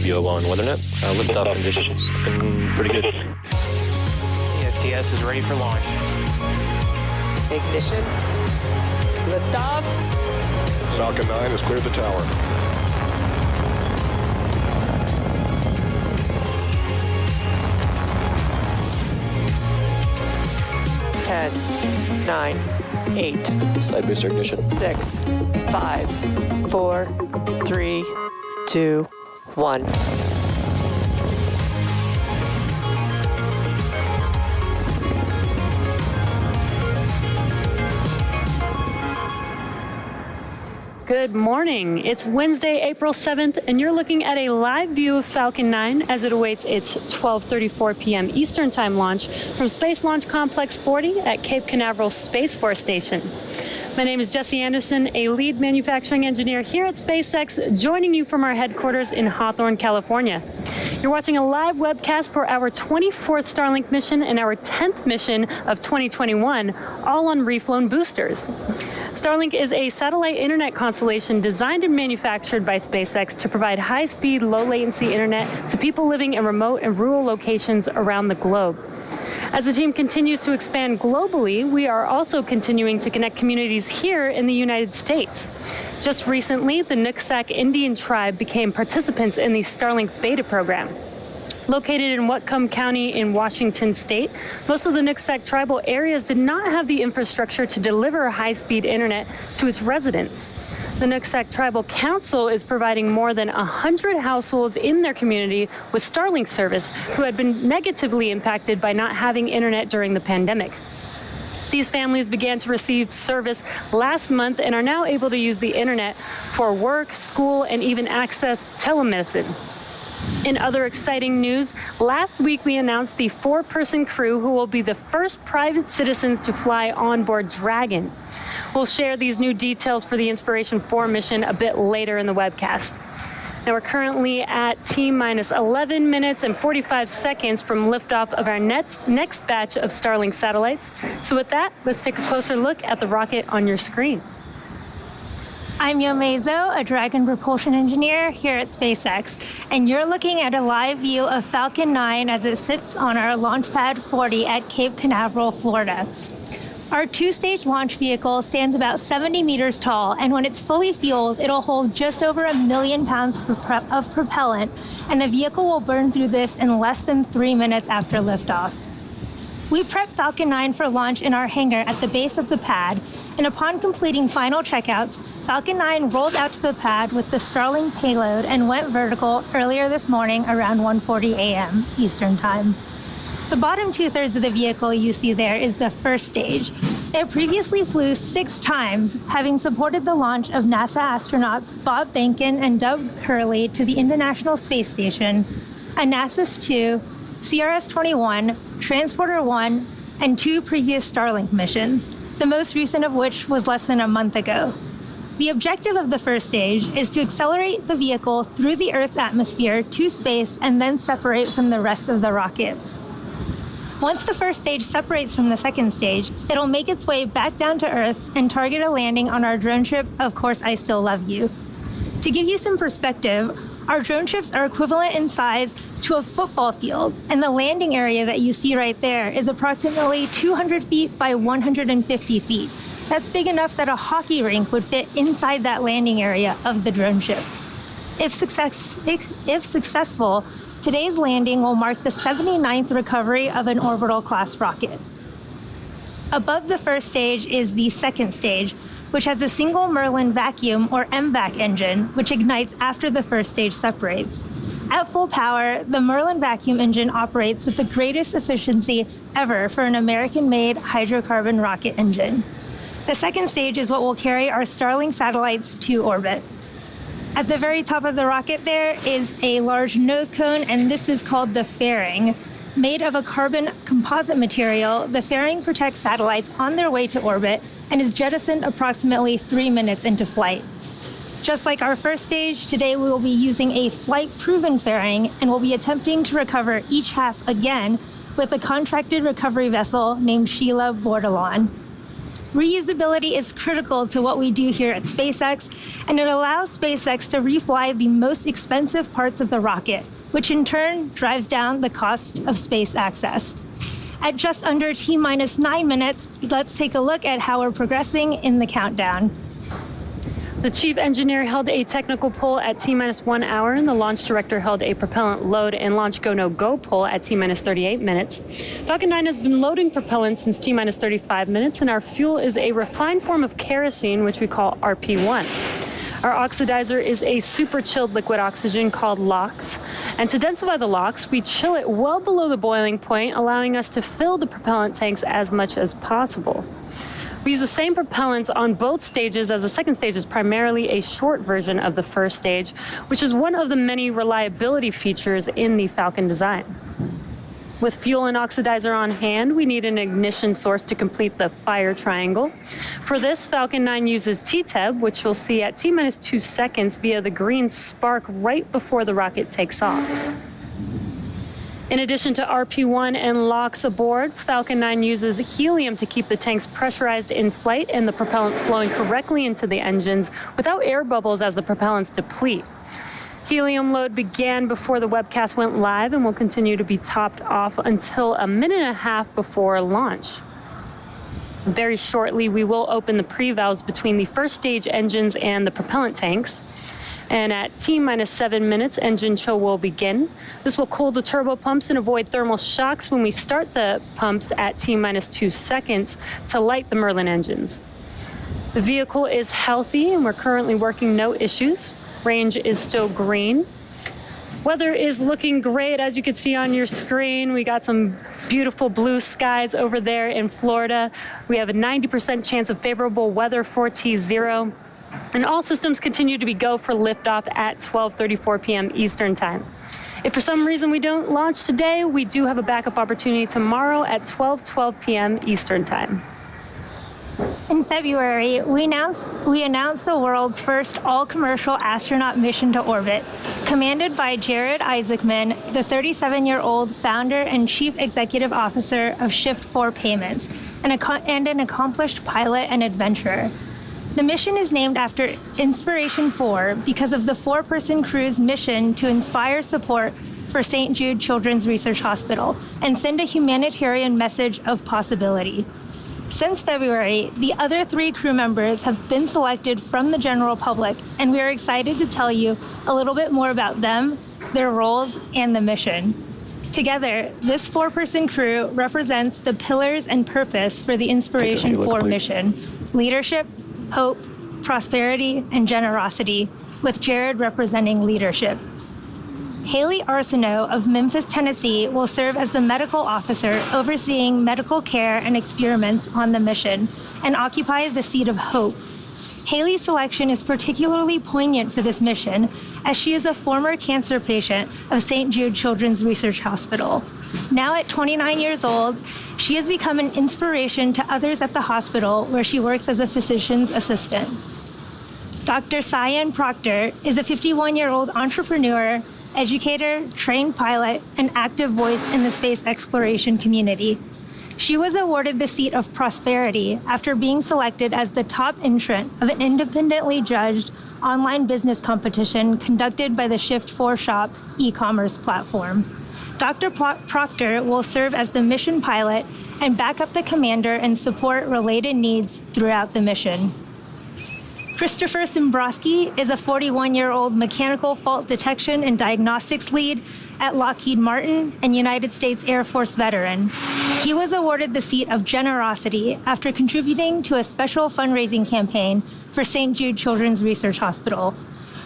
VO1 weathernet. Liftoff conditions looking pretty good. ESTS is ready for launch. Ignition. Liftoff. Falcon 9 has cleared the tower. Ten, 9, 8. Side booster ignition. 6, 5, 4, 3, 2, 1. Good morning. It's Wednesday, April 7th, and you're looking at a live view of Falcon 9 as it awaits its 12:34 p.m. Eastern Time launch from Space Launch Complex 40 at Cape Canaveral Space Force Station. My name is Jesse Anderson, a lead manufacturing engineer here at SpaceX, joining you from our headquarters in Hawthorne, California. You're watching a live webcast for our 24th Starlink mission and our 10th mission of 2021, all on reflown boosters. Starlink is a satellite internet constellation designed and manufactured by SpaceX to provide high-speed, low-latency internet to people living in remote and rural locations around the globe. As the team continues to expand globally, we are also continuing to connect communities here in the United States. Just recently, the Nooksack Indian tribe became participants in the Starlink beta program. Located in Whatcom County in Washington state, most of the Nooksack tribal areas did not have the infrastructure to deliver high-speed internet to its residents. The Nooksack Tribal Council is providing more than 100 households in their community with Starlink service who had been negatively impacted by not having internet during the pandemic. These families began to receive service last month and are now able to use the internet for work, school, and even access telemedicine. In other exciting news, last week we announced the 4-person crew who will be the first private citizens to fly on board Dragon. We'll share these new details for the Inspiration 4 mission a bit later in the webcast. Now we're currently at T-minus 11 minutes and 45 seconds from liftoff of our next batch of Starlink satellites. So with that, let's take a closer look at the rocket on your screen. I'm Yomezo, a Dragon propulsion engineer here at SpaceX, and you're looking at a live view of Falcon 9 as it sits on our launch pad 40 at Cape Canaveral, Florida. Our 2-stage launch vehicle stands about 70 meters tall, and when it's fully fueled, it'll hold just over 1 million pounds of propellant, and the vehicle will burn through this in less than 3 minutes after liftoff. We prepped Falcon 9 for launch in our hangar at the base of the pad, and upon completing final checkouts, Falcon 9 rolled out to the pad with the Starlink payload and went vertical earlier this morning around 1:40 a.m. Eastern Time. The bottom 2/3 of the vehicle you see there is the first stage. It previously flew 6 times, having supported the launch of NASA astronauts Bob Behnken and Doug Hurley to the International Space Station, ANASIS-II, CRS-21, Transporter-1, and 2 previous Starlink missions, the most recent of which was less than a month ago. The objective of the first stage is to accelerate the vehicle through the Earth's atmosphere to space and then separate from the rest of the rocket. Once the first stage separates from the second stage, it'll make its way back down to Earth and target a landing on our drone ship, Of Course I Still Love You. To give you some perspective, our drone ships are equivalent in size to a football field, and the landing area that you see right there is approximately 200 feet by 150 feet. That's big enough that a hockey rink would fit inside that landing area of the drone ship. If successful, today's landing will mark the 79th recovery of an orbital class rocket. Above the first stage is the second stage, which has a single Merlin vacuum or MVAC engine, which ignites after the first stage separates. At full power, the Merlin vacuum engine operates with the greatest efficiency ever for an American-made hydrocarbon rocket engine. The second stage is what will carry our Starlink satellites to orbit. At the very top of the rocket there is a large nose cone, and this is called the fairing. Made of a carbon composite material, the fairing protects satellites on their way to orbit and is jettisoned approximately 3 minutes into flight. Just like our first stage, today we will be using a flight-proven fairing and will be attempting to recover each half again with a contracted recovery vessel named Sheila Bordelon. Reusability is critical to what we do here at SpaceX, and it allows SpaceX to refly the most expensive parts of the rocket, which in turn drives down the cost of space access. At just under T-minus 9 minutes, let's take a look at how we're progressing in the countdown. The chief engineer held a technical poll at T-minus 1 hour, and the launch director held a propellant load and launch go-no-go poll at T-minus 38 minutes. Falcon 9 has been loading propellant since T-minus 35 minutes, and our fuel is a refined form of kerosene, which we call RP1. Our oxidizer is a super chilled liquid oxygen called LOX. And to densify the LOX, we chill it well below the boiling point, allowing us to fill the propellant tanks as much as possible. We use the same propellants on both stages, as the second stage is primarily a short version of the first stage, which is one of the many reliability features in the Falcon design. With fuel and oxidizer on hand, we need an ignition source to complete the fire triangle. For this, Falcon 9 uses TTEB, which you'll see at T-minus 2 seconds via the green spark right before the rocket takes off. In addition to RP1 and LOX aboard, Falcon 9 uses helium to keep the tanks pressurized in flight and the propellant flowing correctly into the engines without air bubbles as the propellants deplete. Helium load began before the webcast went live and will continue to be topped off until a minute and a half before launch. Very shortly, we will open the pre-valves between the first stage engines and the propellant tanks. And at T-minus 7 minutes, engine chill will begin. This will cool the turbo pumps and avoid thermal shocks when we start the pumps at T-minus 2 seconds to light the Merlin engines. The vehicle is healthy and we're currently working no issues. Range is still green. Weather is looking great, as you can see on your screen. We got some beautiful blue skies over there in Florida. We have a 90% chance of favorable weather for T0. And all systems continue to be go for liftoff at 12:34 p.m. Eastern Time. If for some reason we don't launch today, we do have a backup opportunity tomorrow at 12:12 p.m. Eastern Time. In February, we announced the world's first all-commercial astronaut mission to orbit, commanded by Jared Isaacman, the 37-year-old founder and chief executive officer of Shift4 Payments, and an accomplished pilot and adventurer. The mission is named after Inspiration 4 because of the 4-person crew's mission to inspire support for St. Jude Children's Research Hospital and send a humanitarian message of possibility. Since February, the other 3 crew members have been selected from the general public, and we are excited to tell you a little bit more about them, their roles, and the mission. Together, this 4-person crew represents the pillars and purpose for the Inspiration 4 mission: leadership, hope, prosperity, and generosity, with Jared representing leadership. Haley Arsenault of Memphis, Tennessee will serve as the medical officer overseeing medical care and experiments on the mission and occupy the seat of hope. Haley's selection is particularly poignant for this mission, as she is a former cancer patient of St. Jude Children's Research Hospital. Now at 29 years old, she has become an inspiration to others at the hospital where she works as a physician's assistant. Dr. Cyan Proctor is a 51-year-old entrepreneur, educator, trained pilot, and active voice in the space exploration community. She was awarded the seat of prosperity after being selected as the top entrant of an independently judged online business competition conducted by the Shift4 Shop e-commerce platform. Dr. Proctor will serve as the mission pilot and back up the commander and support related needs throughout the mission. Christopher Simbrowski is a 41-year-old mechanical fault detection and diagnostics lead at Lockheed Martin and United States Air Force veteran. He was awarded the seat of generosity after contributing to a special fundraising campaign for St. Jude Children's Research Hospital.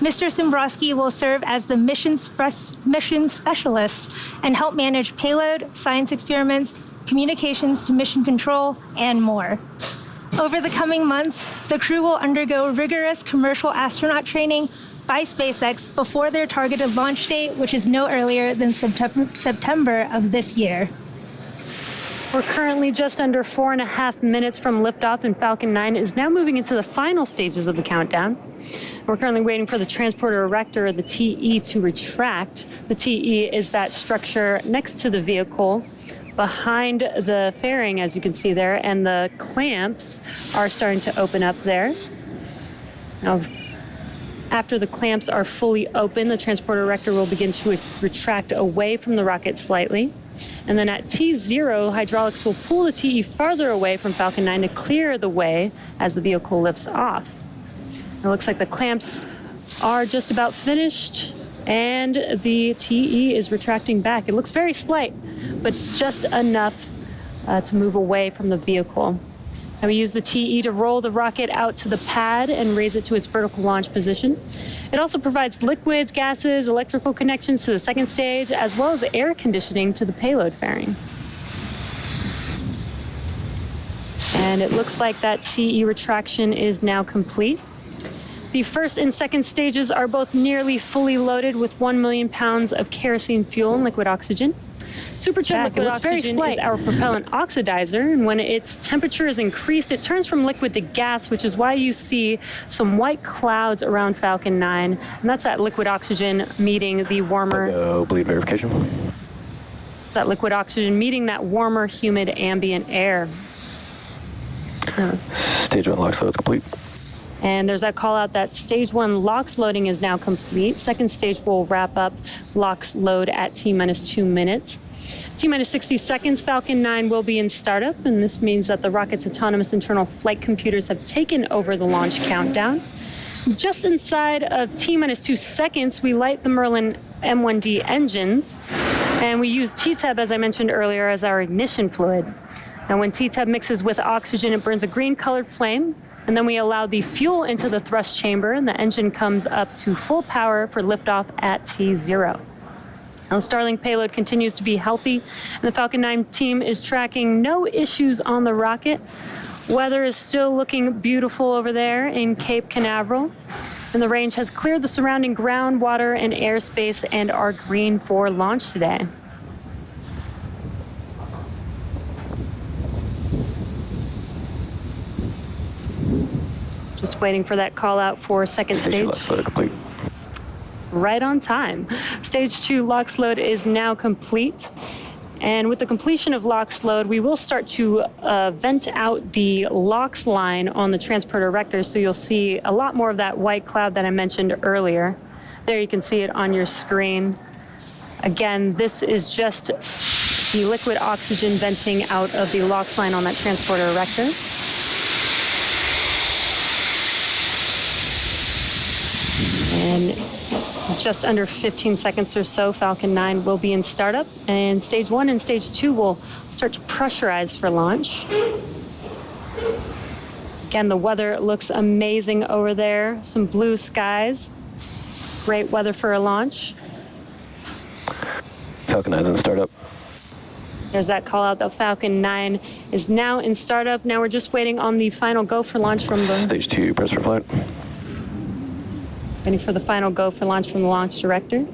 Mr. Simbrowski will serve as the mission specialist and help manage payload, science experiments, communications to mission control, and more. Over the coming months, the crew will undergo rigorous commercial astronaut training by SpaceX before their targeted launch date, which is no earlier than September of this year. We're currently just under 4.5 minutes from liftoff, and Falcon 9 is now moving into the final stages of the countdown. We're currently waiting for the transporter erector, or the TE, to retract. The TE is that structure next to the vehicle behind the fairing, as you can see there, and the clamps are starting to open up there. Now, after the clamps are fully open, the transporter erector will begin to retract away from the rocket slightly. And then at T0, hydraulics will pull the TE farther away from Falcon 9 to clear the way as the vehicle lifts off. It looks like the clamps are just about finished, and the TE is retracting back. It looks very slight, but it's just enough to move away from the vehicle. And we use the TE to roll the rocket out to the pad and raise it to its vertical launch position. It also provides liquids, gases, electrical connections to the second stage, as well as air conditioning to the payload fairing. And it looks like that TE retraction is now complete. The first and second stages are both nearly fully loaded with 1 million pounds of kerosene fuel and liquid oxygen. Supercharged liquid oxygen is our propellant oxidizer, and when its temperature is increased, it turns from liquid to gas, which is why you see some white clouds around Falcon 9, and that's that liquid oxygen meeting the warmer... bleed verification. It's that liquid oxygen meeting that warmer, humid ambient air. Stage 1 LOX load complete. And there's that call out that stage 1 LOX loading is now complete. Second stage will wrap up LOX load at T-minus 2 minutes. T-minus 60 seconds, Falcon 9 will be in startup, and this means that the rocket's autonomous internal flight computers have taken over the launch countdown. Just inside of T-minus 2 seconds, we light the Merlin M1D engines, and we use TTEB, as I mentioned earlier, as our ignition fluid. Now, when TTEB mixes with oxygen, it burns a green-colored flame, and then we allow the fuel into the thrust chamber, and the engine comes up to full power for liftoff at T0. Now, the Starlink payload continues to be healthy, and the Falcon 9 team is tracking no issues on the rocket. Weather is still looking beautiful over there in Cape Canaveral, and the range has cleared the surrounding ground, water, and airspace and are green for launch today. Just waiting for that call out for second stage. Right on time. Stage 2 LOX load is now complete. And with the completion of LOX load, we will start to vent out the LOX line on the transporter erector, so you'll see a lot more of that white cloud that I mentioned earlier. There you can see it on your screen. Again, this is just the liquid oxygen venting out of the LOX line on that transporter erector. And just under 15 seconds or so, Falcon 9 will be in startup, and stage 1 and stage 2 will start to pressurize for launch. Again, the weather looks amazing over there. Some blue skies. Great weather for a launch. Falcon 9 in startup. There's that call out that Falcon 9 is now in startup. Now we're just waiting on the final go for launch from the... Stage 2, press for flight. Waiting for the final go for launch from the launch director.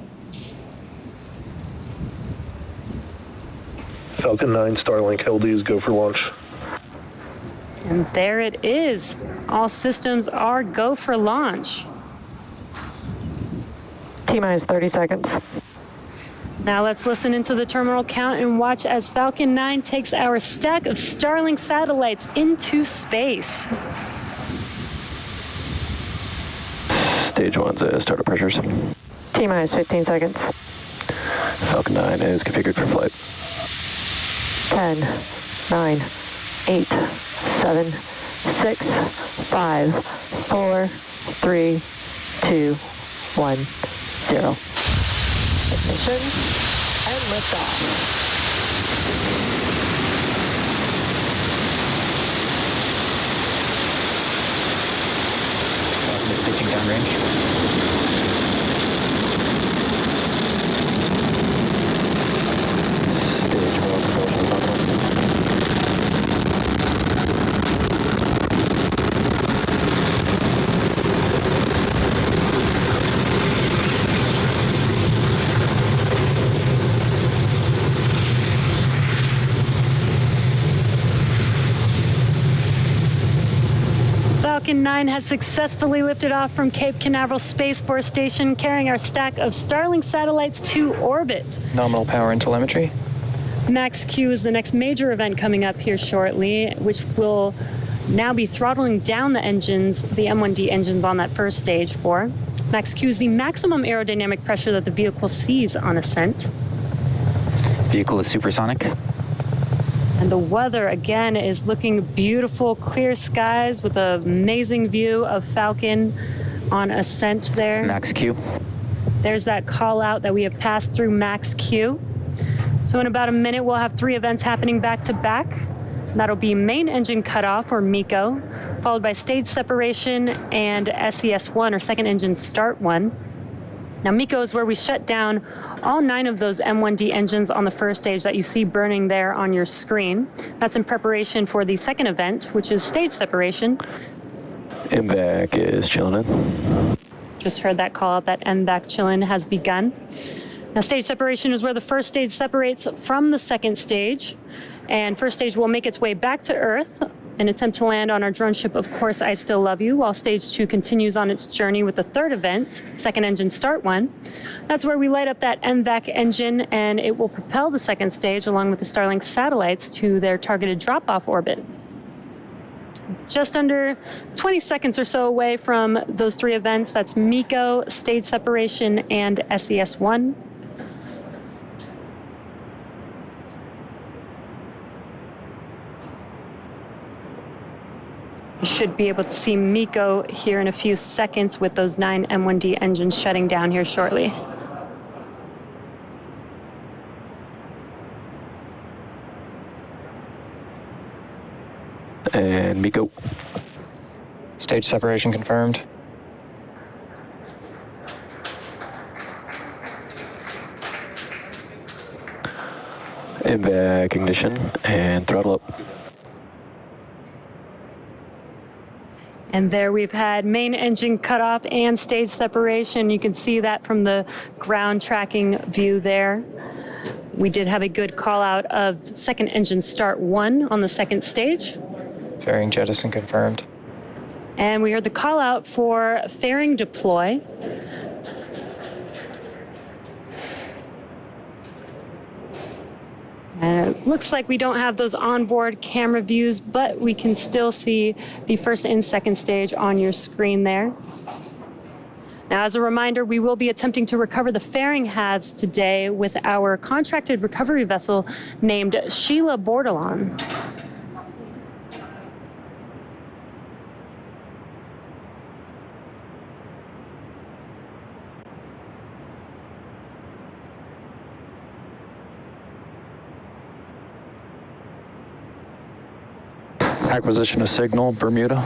Falcon 9, Starlink, LDs go for launch. And there it is. All systems are go for launch. T-minus 30 seconds. Now let's listen into the terminal count and watch as Falcon 9 takes our stack of Starlink satellites into space. Stage 1's startup pressures. T-minus 15 seconds. Falcon 9 is configured for flight. 10, 9, 8, 7, 6, 5, 4, 3, 2, 1, 0. Ignition and liftoff. Falcon is pitching downrange. Falcon 9 has successfully lifted off from Cape Canaveral Space Force Station, carrying our stack of Starlink satellites to orbit. Nominal power and telemetry. Max Q is the next major event coming up here shortly, which will now be throttling down the engines, the M1D engines on that first stage for. Max Q is the maximum aerodynamic pressure that the vehicle sees on ascent. Vehicle is supersonic. And the weather, again, is looking beautiful, clear skies with an amazing view of Falcon on ascent there. Max Q. There's that call out that we have passed through Max Q. So in about a minute, we'll have 3 events happening back to back. That'll be main engine cutoff, or MECO, followed by stage separation and SES1, or second engine start 1. Now, MECO is where we shut down all 9 of those M1D engines on the first stage that you see burning there on your screen. That's in preparation for the second event, which is stage separation. MVAC is chilling in. Just heard that call out that MVAC chillin' has begun. Now, stage separation is where the first stage separates from the second stage. And first stage will make its way back to Earth and attempt to land on our drone ship, Of Course I Still Love You, while stage 2 continues on its journey with the third event, second engine start 1. That's where we light up that MVAC engine, and it will propel the second stage along with the Starlink satellites to their targeted drop-off orbit. Just under 20 seconds or so away from those 3 events, that's MECO, stage separation, and SES1. You should be able to see MECO here in a few seconds with those 9 M1D engines shutting down here shortly. And MECO. Stage separation confirmed. MVAC ignition and throttle up. And there we've had main engine cutoff and stage separation. You can see that from the ground tracking view there. We did have a good call out of second engine start 1 on the second stage. Fairing jettison confirmed. And we heard the call out for fairing deploy. And it looks like we don't have those onboard camera views, but we can still see the first and second stage on your screen there. Now, as a reminder, we will be attempting to recover the fairing halves today with our contracted recovery vessel named Sheila Bordelon. Acquisition of signal, Bermuda.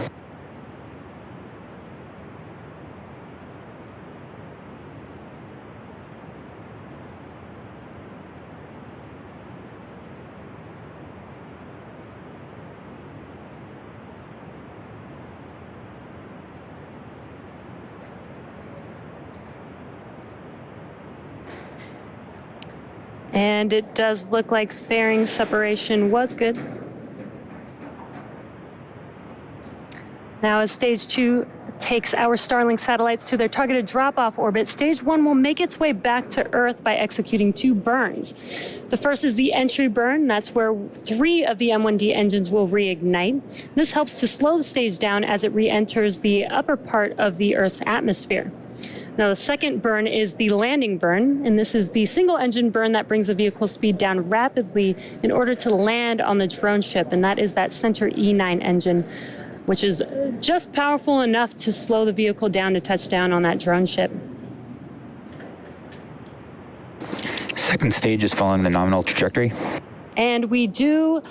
And it does look like fairing separation was good. Now, as stage 2 takes our Starlink satellites to their targeted drop-off orbit, stage 1 will make its way back to Earth by executing 2 burns. The first is the entry burn. That's where 3 of the M1D engines will reignite. This helps to slow the stage down as it re-enters the upper part of the Earth's atmosphere. Now, the second burn is the landing burn, and this is the single engine burn that brings the vehicle speed down rapidly in order to land on the drone ship, and that is that center E9 engine, which is just powerful enough to slow the vehicle down to touchdown on that drone ship. Second stage is following the nominal trajectory. And we do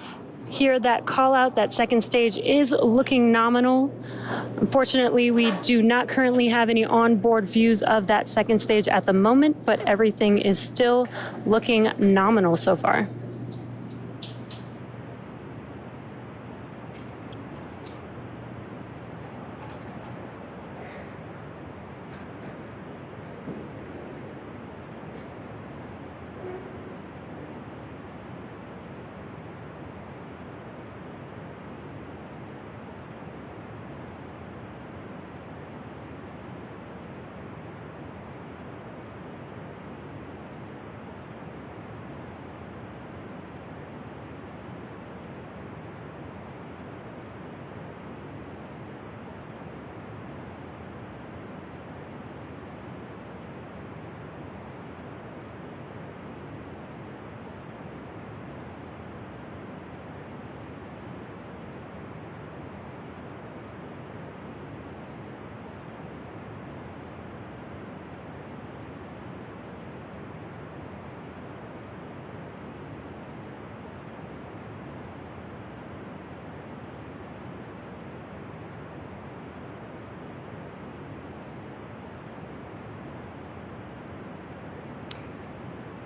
hear that call out that second stage is looking nominal. Unfortunately, we do not currently have any onboard views of that second stage at the moment, but everything is still looking nominal so far.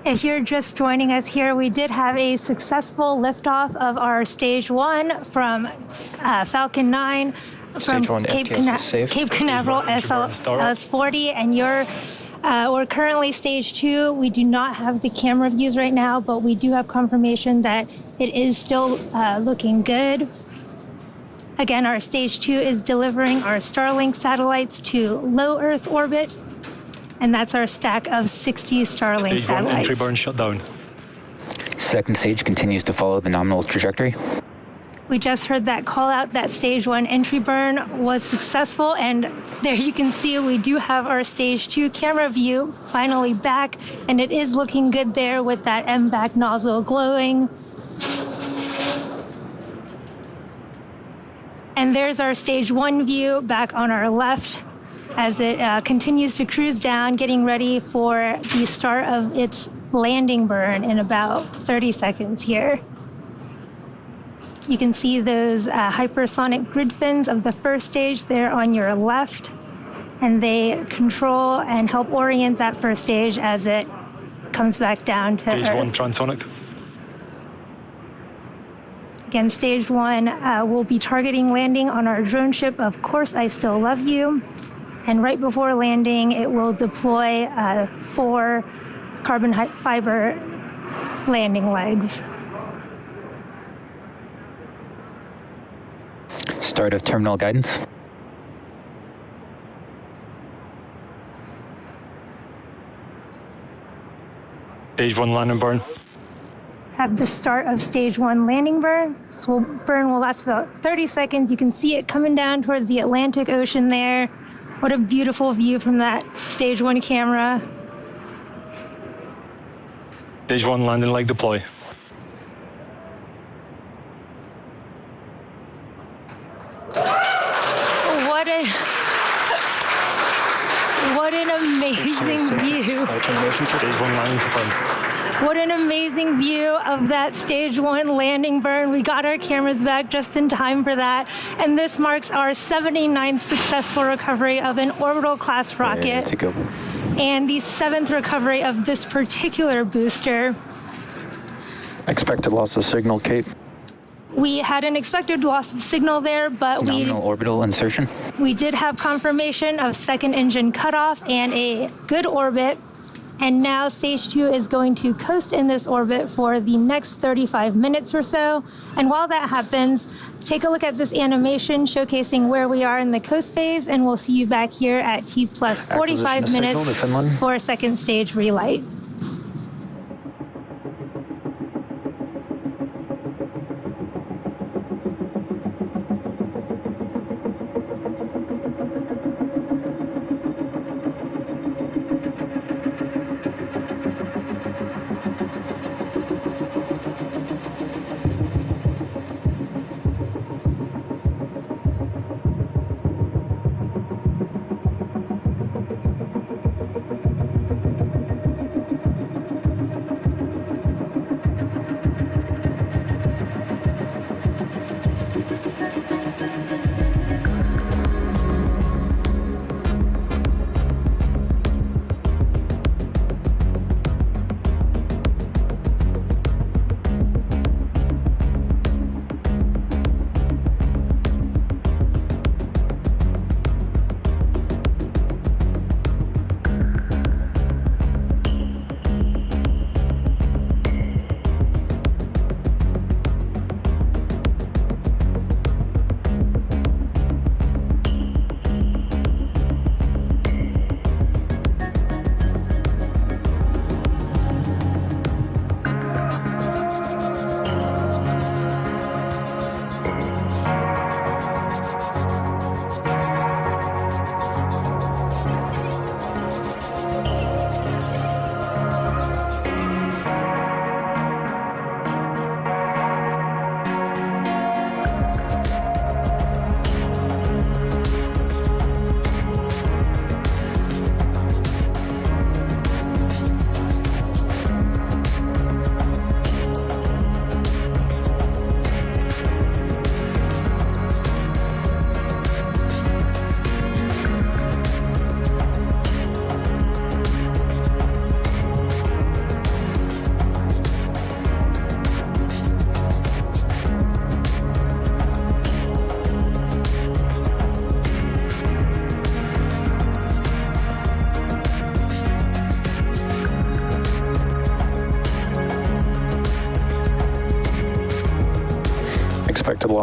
If you're just joining us here, we did have a successful liftoff of our Stage 1 from Falcon 9 from Stage 1 Cape, FTS is safe. Cape Canaveral SL40, and we're currently Stage 2. We do not have the camera views right now, but we do have confirmation that it is still looking good. Again, our Stage 2 is delivering our Starlink satellites to low Earth orbit, and that's our stack of 60 Starlink Stage 1 satellites. entry burn shut down. Second stage continues to follow the nominal trajectory. We just heard that call out that Stage 1 entry burn was successful, and there you can see we do have our Stage 2 camera view finally back, and it is looking good there with that MVAC nozzle glowing. And there's our Stage 1 view back on our left as it continues to cruise down, getting ready for the start of its landing burn in about 30 seconds here. You can see those hypersonic grid fins of the first stage there on your left, and they control and help orient that first stage as it comes back down to Stage Earth. 1 transonic. Again, Stage 1 will be targeting landing on our drone ship, Of Course I Still Love You. And right before landing, it will deploy 4 carbon fiber landing legs. Start of terminal guidance. Stage 1 landing burn. Have the start of Stage 1 landing burn. This burn will last about 30 seconds. You can see it coming down towards the Atlantic Ocean there. What a beautiful view from that Stage 1 camera. Stage 1 landing leg deploy. What an amazing view. Stage 1 landing confirmed. What an amazing view of that Stage 1 landing burn. We got our cameras back just in time for that. And this marks our 79th successful recovery of an orbital class rocket. And the 7th recovery of this particular booster. Expected loss of signal, Kate. We had an expected loss of signal there, but Nominal orbital insertion. we did have confirmation of second engine cutoff and a good orbit. And now Stage 2 is going to coast in this orbit for the next 35 minutes or so. And while that happens, take a look at this animation showcasing where we are in the coast phase, and we'll see you back here at T plus 45 minutes for second stage relight.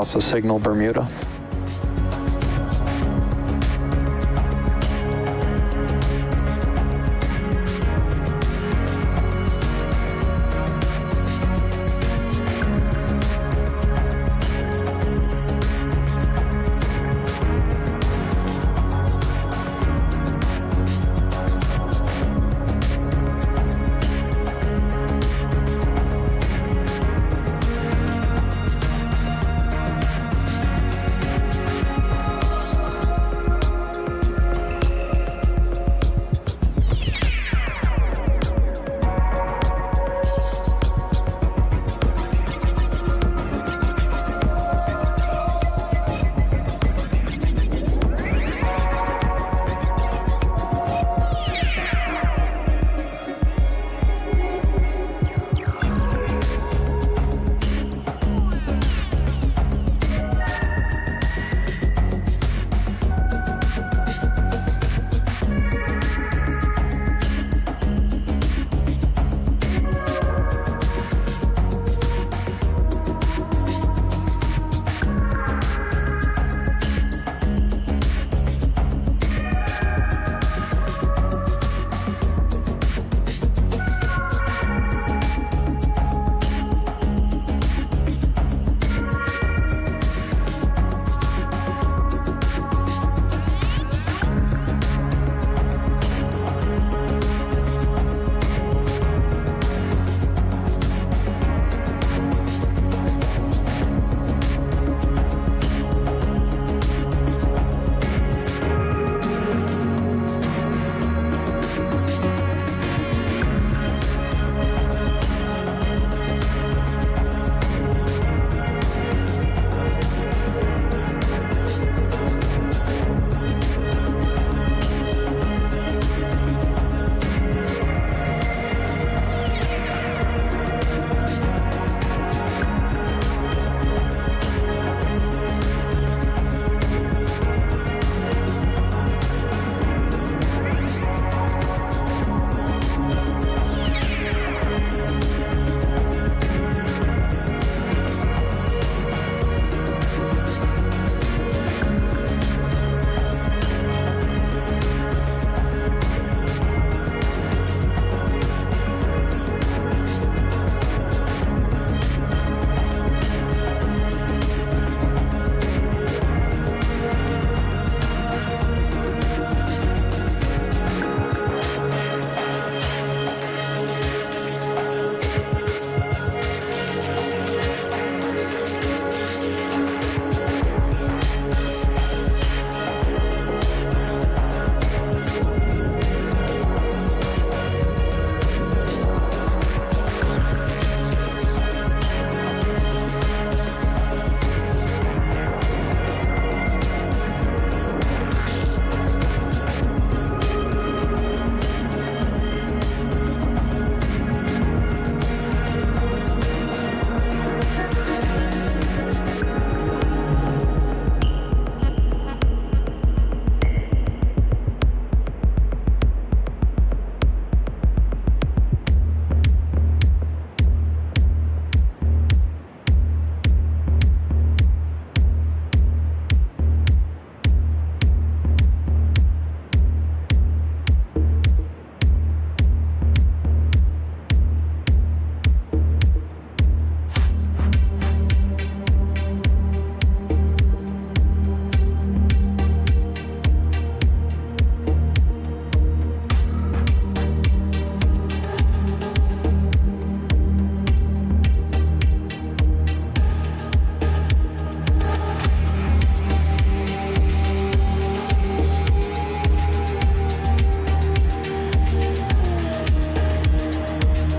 loss of signal, Bermuda.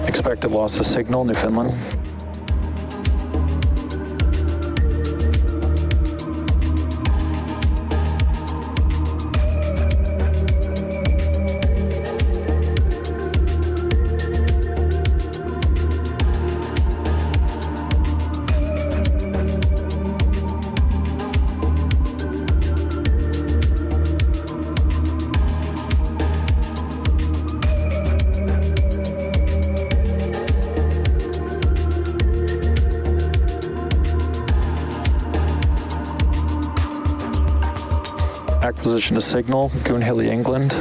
Expected loss of signal, Newfoundland. Acquisition of signal, Goonhilly, England.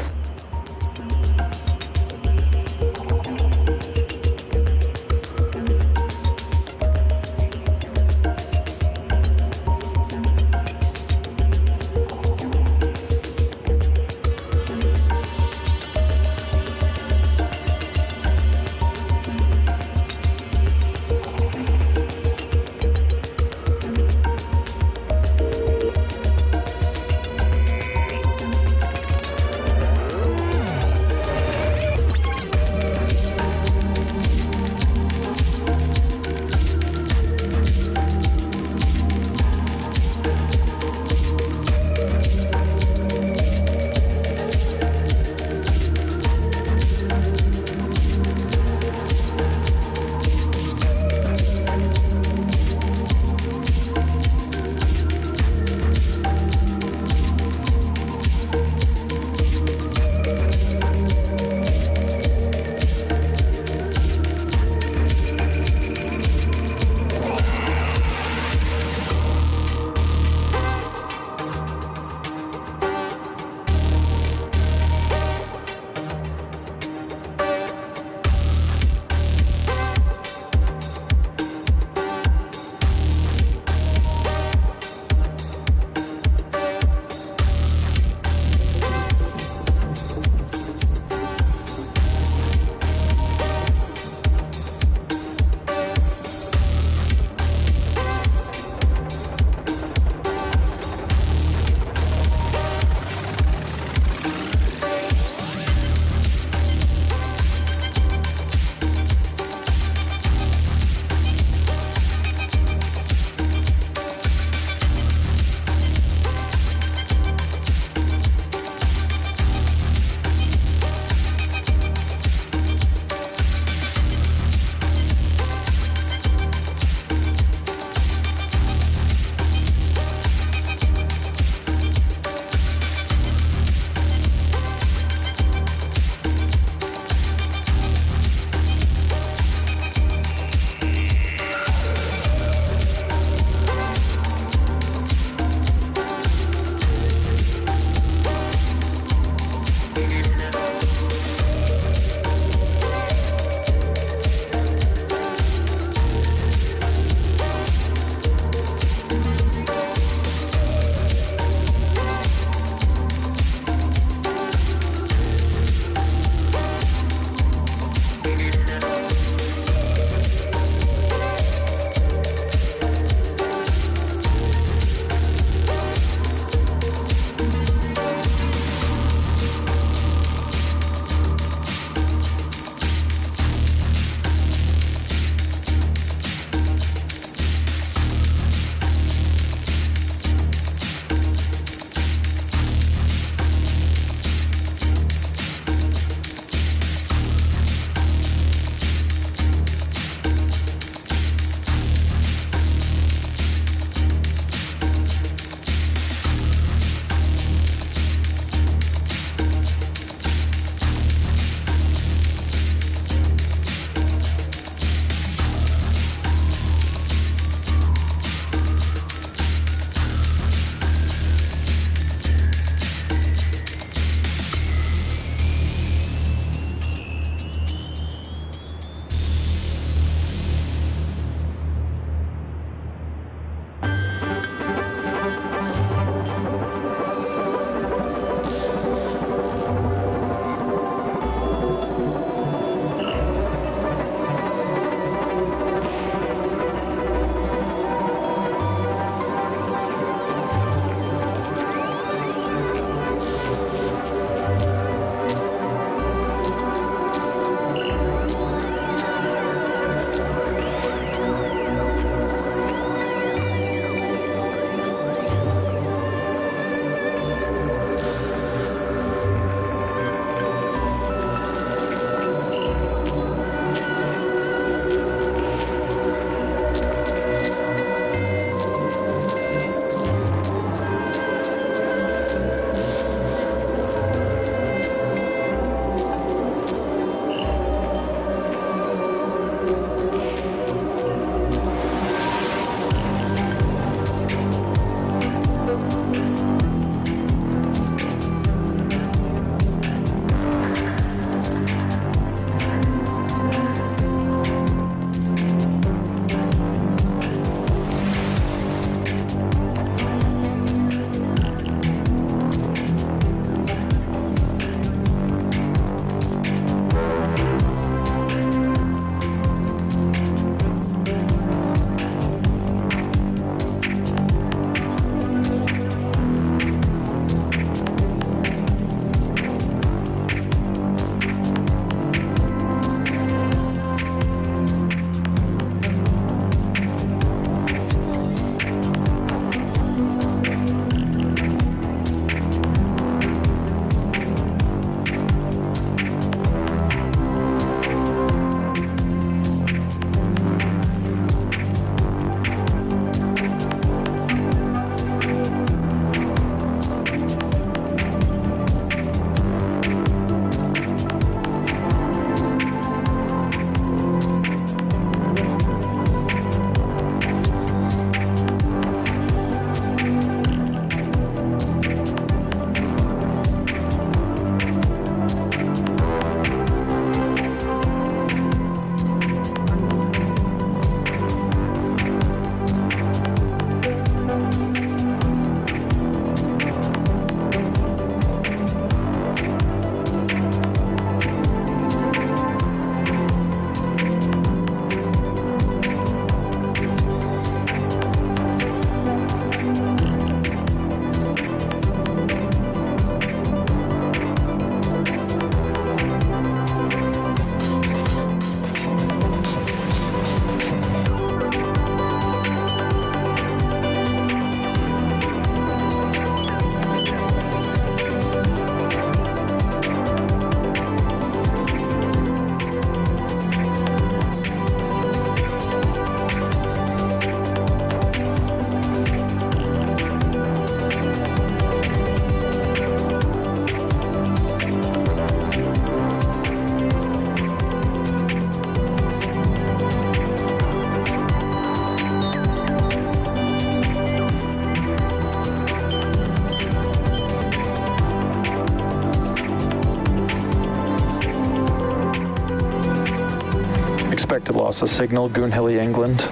Expected loss of signal, Hurley, England.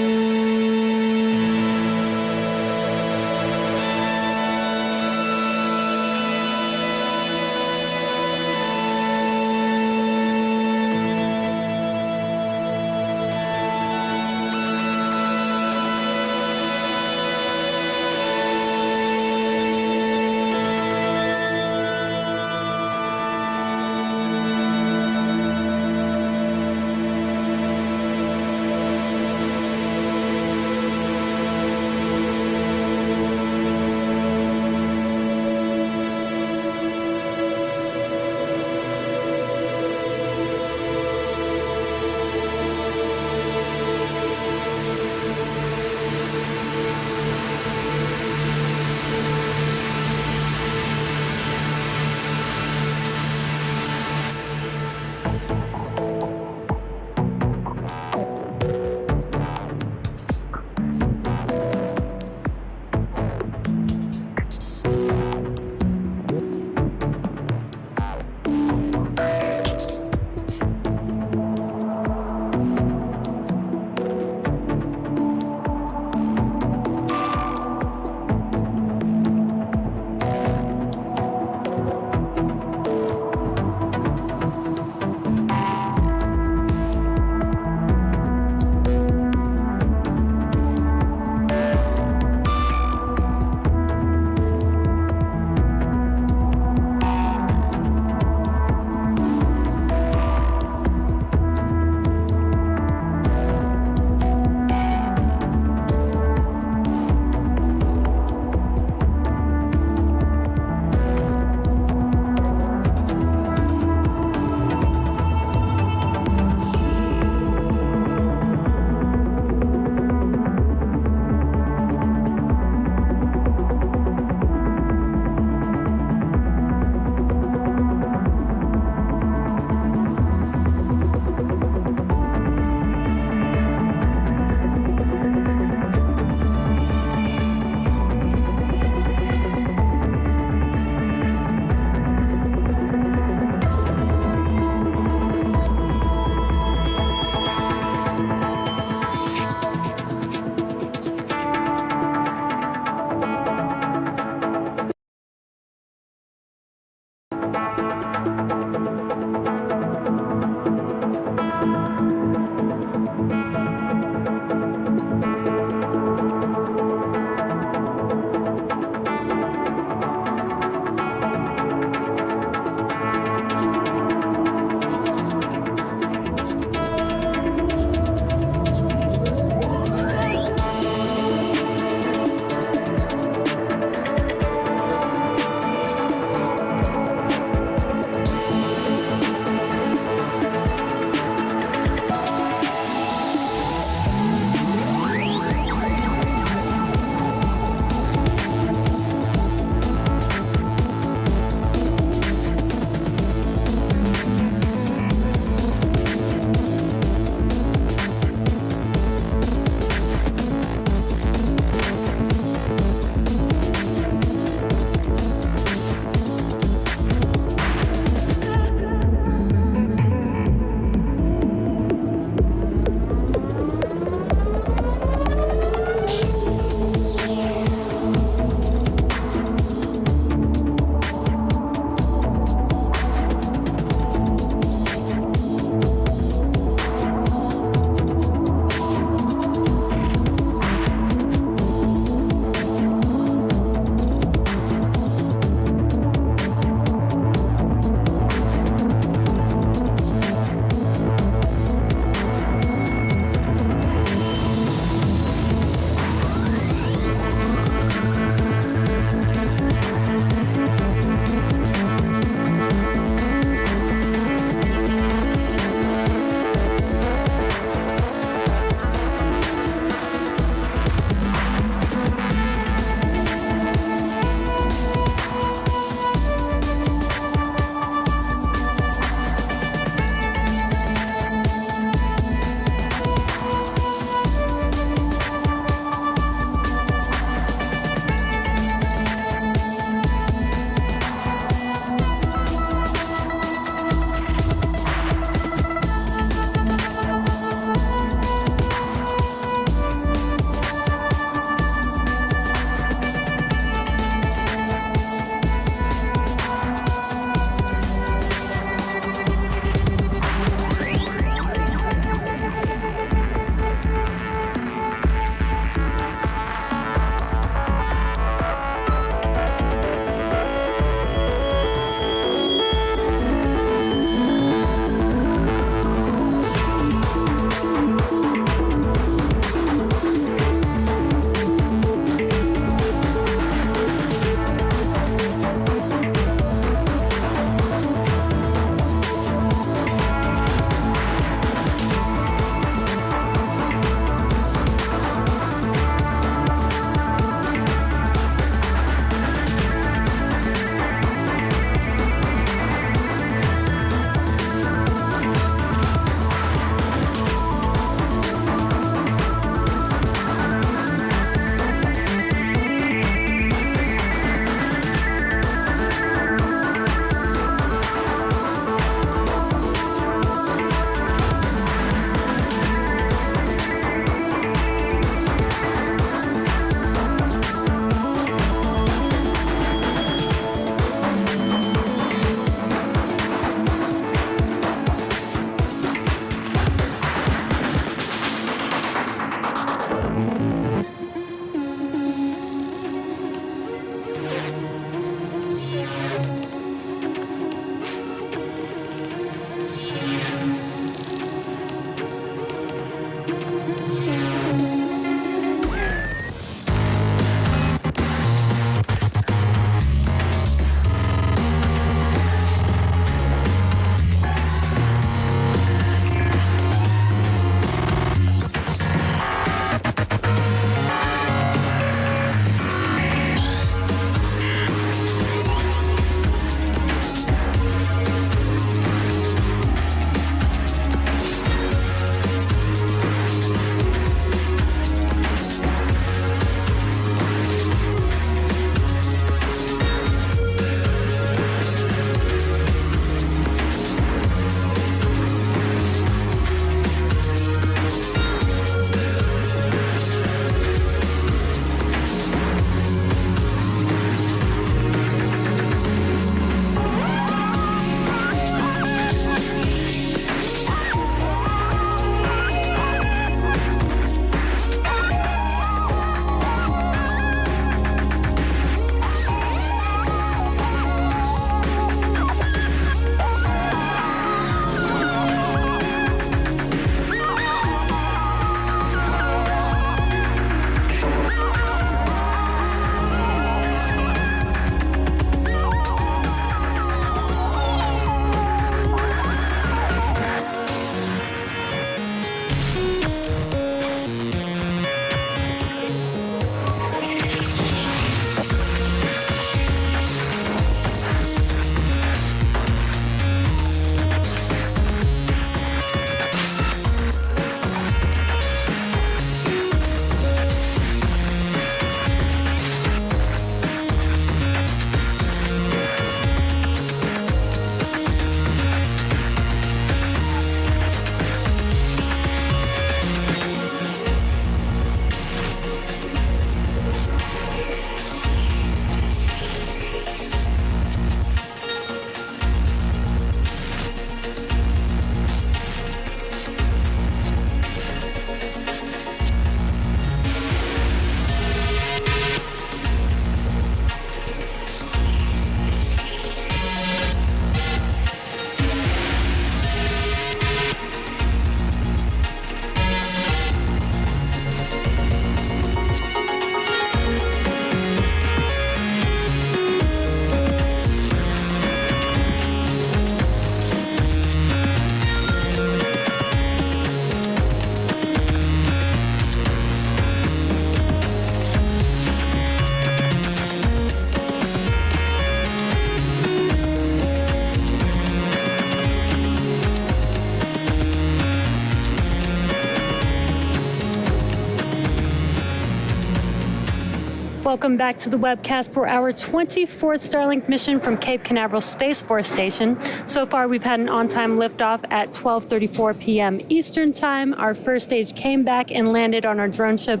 Welcome back to the webcast for our 24th Starlink mission from Cape Canaveral Space Force Station. So far, we've had an on-time liftoff at 12:34 p.m. Eastern Time. Our first stage came back and landed on our drone ship,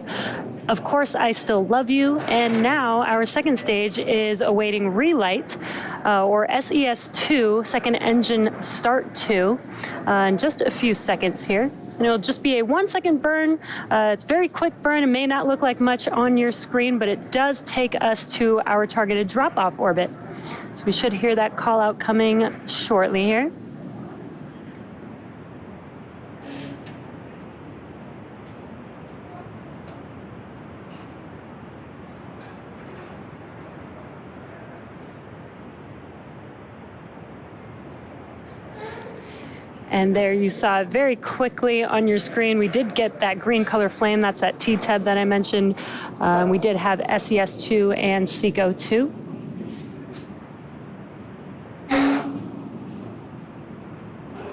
Of Course I Still Love You. And now our second stage is awaiting relight, or SES-II, second engine start 2, in just a few seconds here. And it'll just be a 1-second burn. It's a very quick burn. It may not look like much on your screen, but it does take us to our targeted drop-off orbit. So we should hear that call out coming shortly here. And there you saw it very quickly on your screen. We did get that green color flame. That's that T-Tab that I mentioned. We did have SES-II and SECO-II.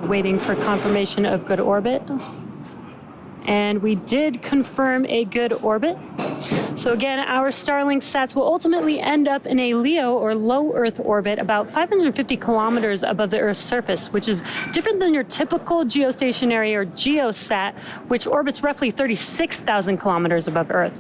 Waiting for confirmation of good orbit. And we did confirm a good orbit. So again, our Starlink sats will ultimately end up in a LEO or low Earth orbit about 550 kilometers above the Earth's surface, which is different than your typical geostationary or geosat, which orbits roughly 36,000 kilometers above Earth.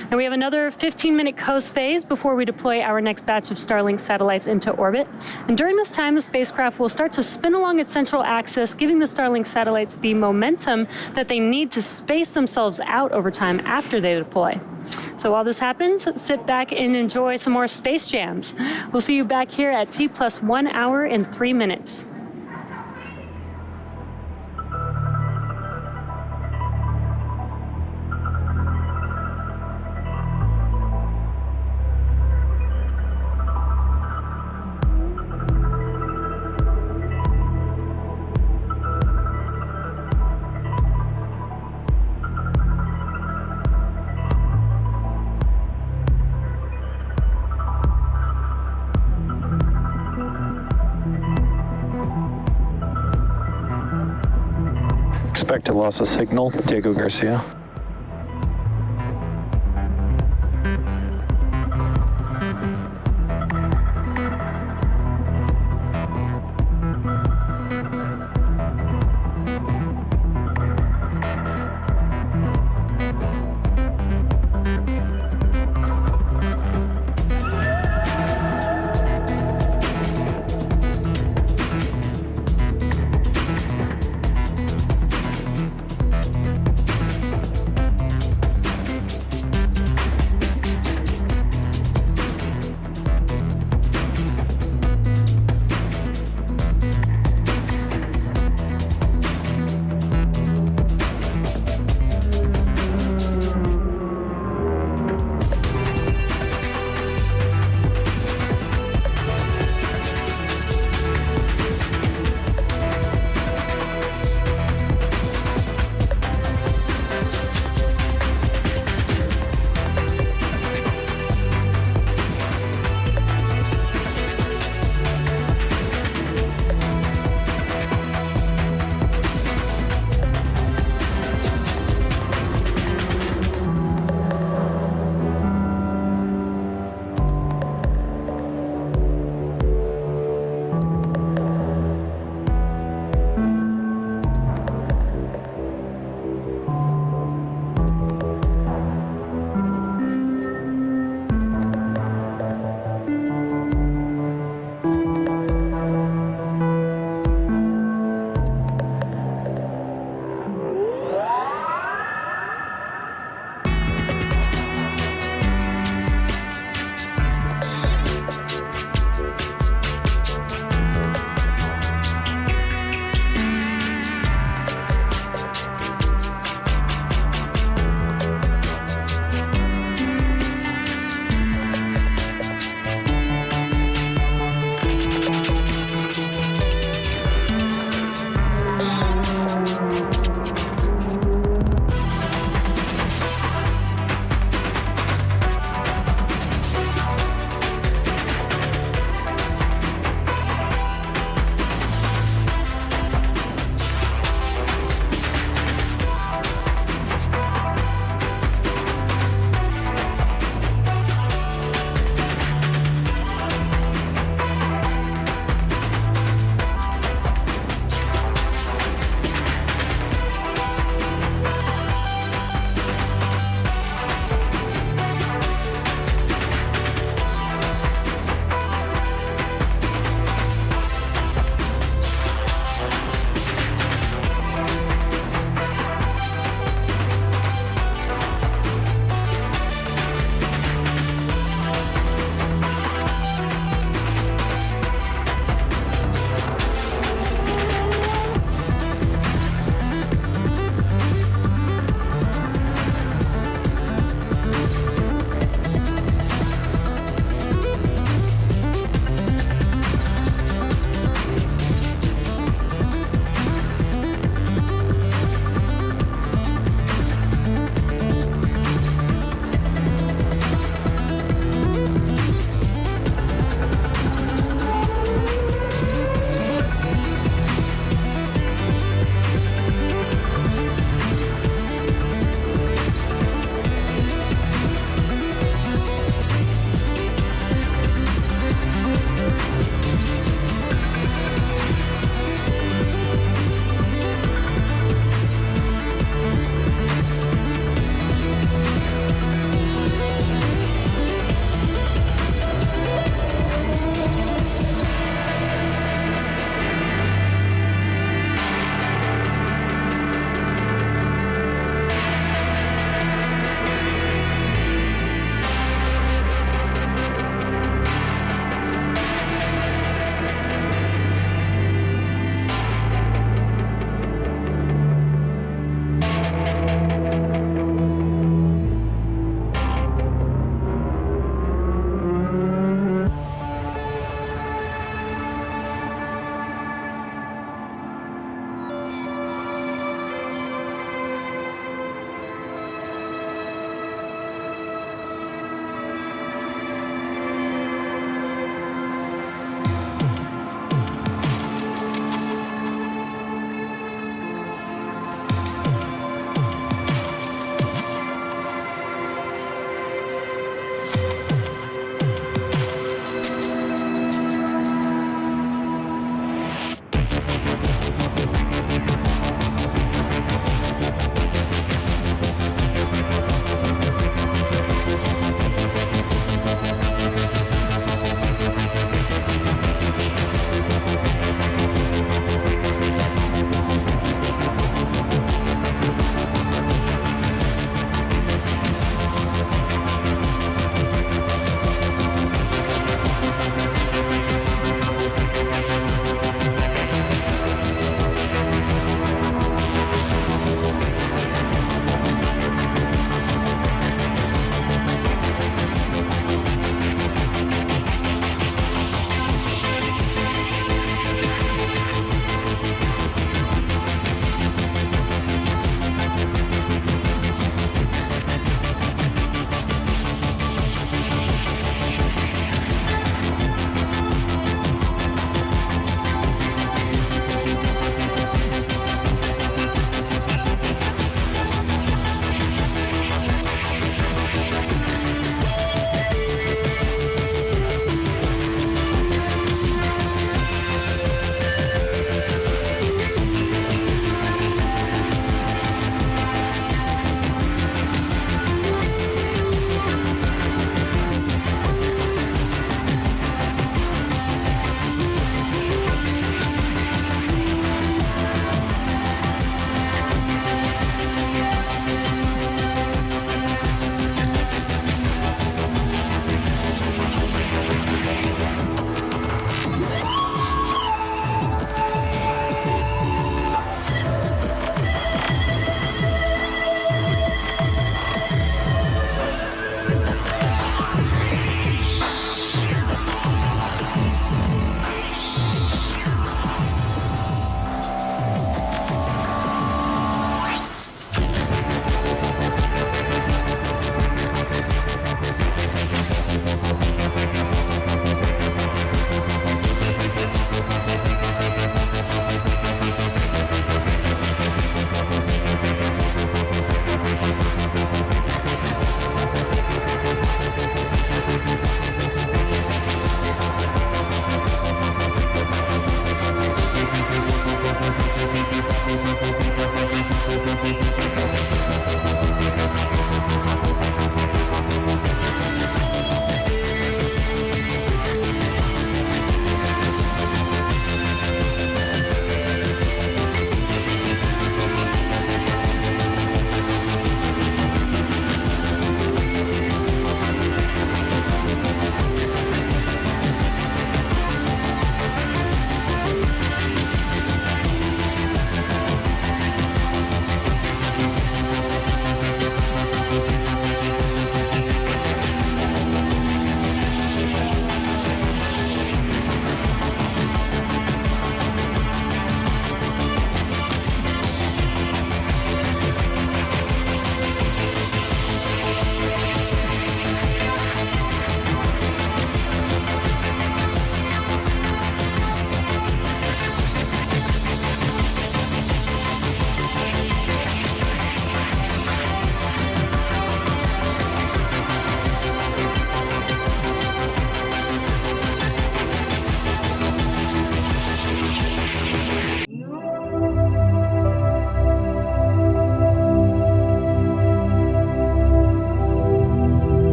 And we have another 15-minute coast phase before we deploy our next batch of Starlink satellites into orbit. And during this time, the spacecraft will start to spin along its central axis, giving the Starlink satellites the momentum that they need to space themselves out over time after they deploy. So while this happens, sit back and enjoy some more space jams. We'll see you back here at T+1 hour and 3 minutes. Expected loss of signal, Diego Garcia.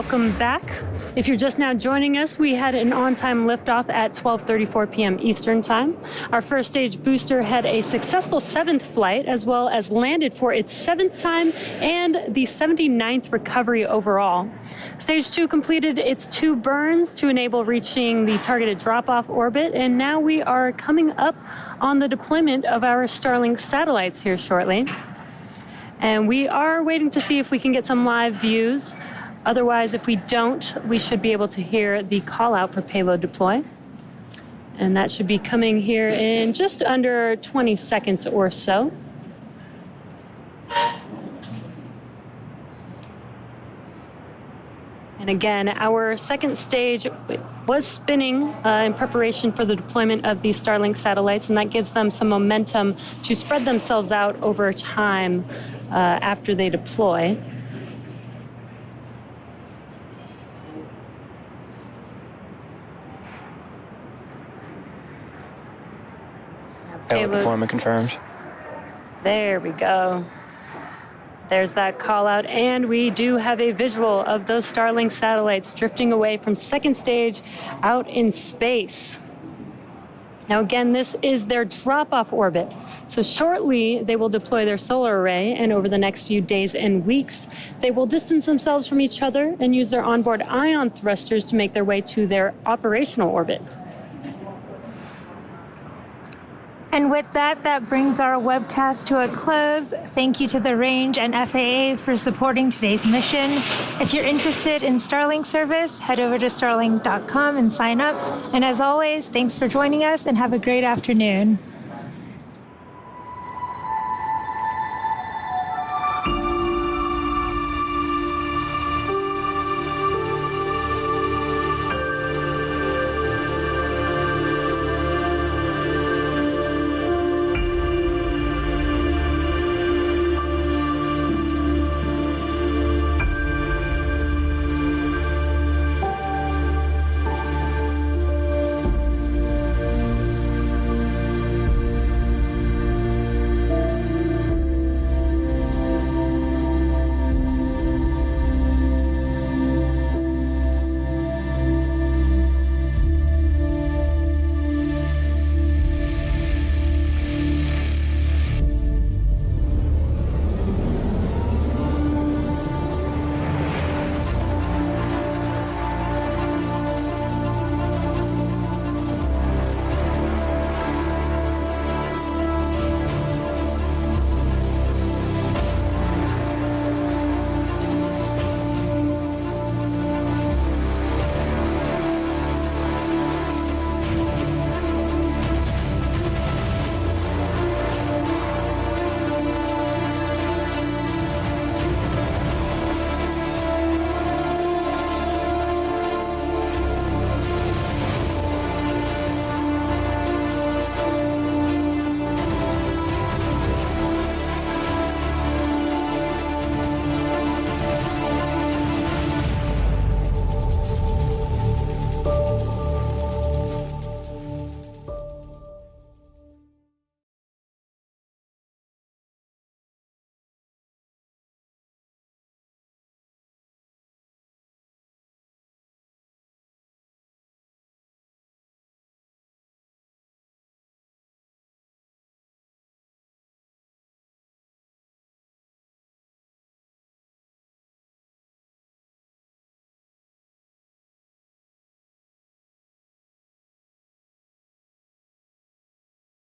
welcome back. If you're just now joining us, we had an on-time liftoff at 12:34 p.m. Eastern Time. Our first stage booster had a successful 7th flight, as well as landed for its 7th time and the 79th recovery overall. Stage 2 completed its 2 burns to enable reaching the targeted drop-off orbit, and now we are coming up on the deployment of our Starlink satellites here shortly. And we are waiting to see if we can get some live views. Otherwise, if we don't, we should be able to hear the call out for payload deploy. And that should be coming here in just under 20 seconds or so. And again, our second stage was spinning in preparation for the deployment of these Starlink satellites, and that gives them some momentum to spread themselves out over time after they deploy. Payload deployment confirmed. There we go. There's that call out, and we do have a visual of those Starlink satellites drifting away from second stage out in space. Now again, this is their drop-off orbit. So shortly, they will deploy their solar array, and over the next few days and weeks, they will distance themselves from each other and use their onboard ion thrusters to make their way to their operational orbit. And with that, that brings our webcast to a close. Thank you to the Range and FAA for supporting today's mission. If you're interested in Starlink service, head over to starlink.com and sign up. And as always, thanks for joining us and have a great afternoon.